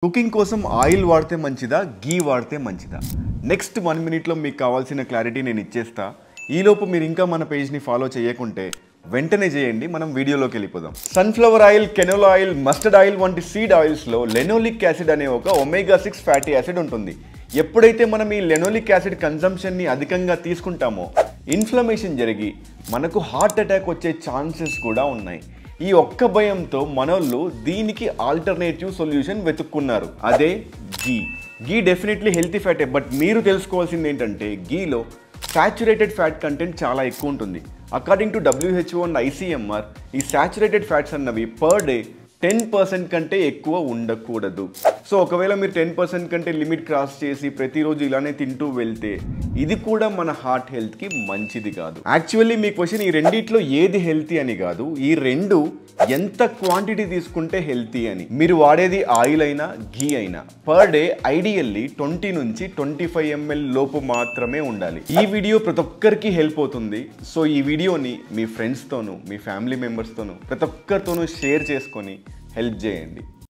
cooking కోసం oil వాడితే మంచిదా గీ వాడితే మంచిదా నెక్స్ట్ 1 మినిట్లో మీకు కావాల్సిన క్లారిటీ నేను ఇచ్చేస్తా ఈలోపు మీరు ఇంకా మన పేజ్ని ఫాలో చేయకుంటే వెంటనే చేయండి మనం వీడియోలోకి వెళ్ళిపోదాం sunflower oil canola oil mustard oil వంటి సీడ్ ఆయిల్స్లో లెనోలిక్ యాసిడ్ అనే ఒక ఒమేగా 6 ఫ్యాటీ యాసిడ్ ఉంటుంది ఎప్పుడైతే మనం ఈ లెనోలిక్ యాసిడ్ కన్జంప్షన్ని అధికంగా తీసుకుంటామో ఇన్ఫ్లమేషన్ జరిగి మనకు హార్ట్ అటాక్ వచ్చే ఛాన్సెస్ కూడా ఉన్నాయి ఈ ఒక్క భయంతో మనోళ్ళు దీనికి ఆల్టర్నేటివ్ సొల్యూషన్ వెతుక్కున్నారు అదే గీ డెఫినెట్లీ హెల్తీ ఫ్యాటే బట్ మీరు తెలుసుకోవాల్సింది ఏంటంటే గీలో సాచురేటెడ్ ఫ్యాట్ కంటెంట్ చాలా ఎక్కువ ఉంటుంది according to WHO and ICMR ఈ సాచురేటెడ్ ఫ్యాట్స్ అన్నవి పర్ డే 10% కంటే ఎక్కువ ఉండకూడదు సో ఒకవేళ మీరు 10% కంటే లిమిట్ క్రాస్ చేసి ప్రతిరోజు ఇలానే తింటూ వెళ్తే ఇది కూడా మన హార్ట్ హెల్త్కి మంచిది కాదు యాక్చువల్లీ మీ క్వశ్చన్ ఈ రెండిట్లో ఏది హెల్తీ అని కాదు ఈ రెండు ఎంత క్వాంటిటీ తీసుకుంటే హెల్తీ అని మీరు వాడేది ఆయిల్ అయినా ఘీ అయినా పర్ డే ఐడియల్లీ 20 నుంచి 25 ml లోపు మాత్రమే ఉండాలి ఈ వీడియో ప్రతి ఒక్కరికి హెల్ప్ అవుతుంది సో ఈ వీడియోని మీ ఫ్రెండ్స్తోనూ మీ ఫ్యామిలీ మెంబర్స్తోనూ ప్రతి ఒక్కరితోనూ షేర్ చేసుకొని హెల్ప్ చేయండి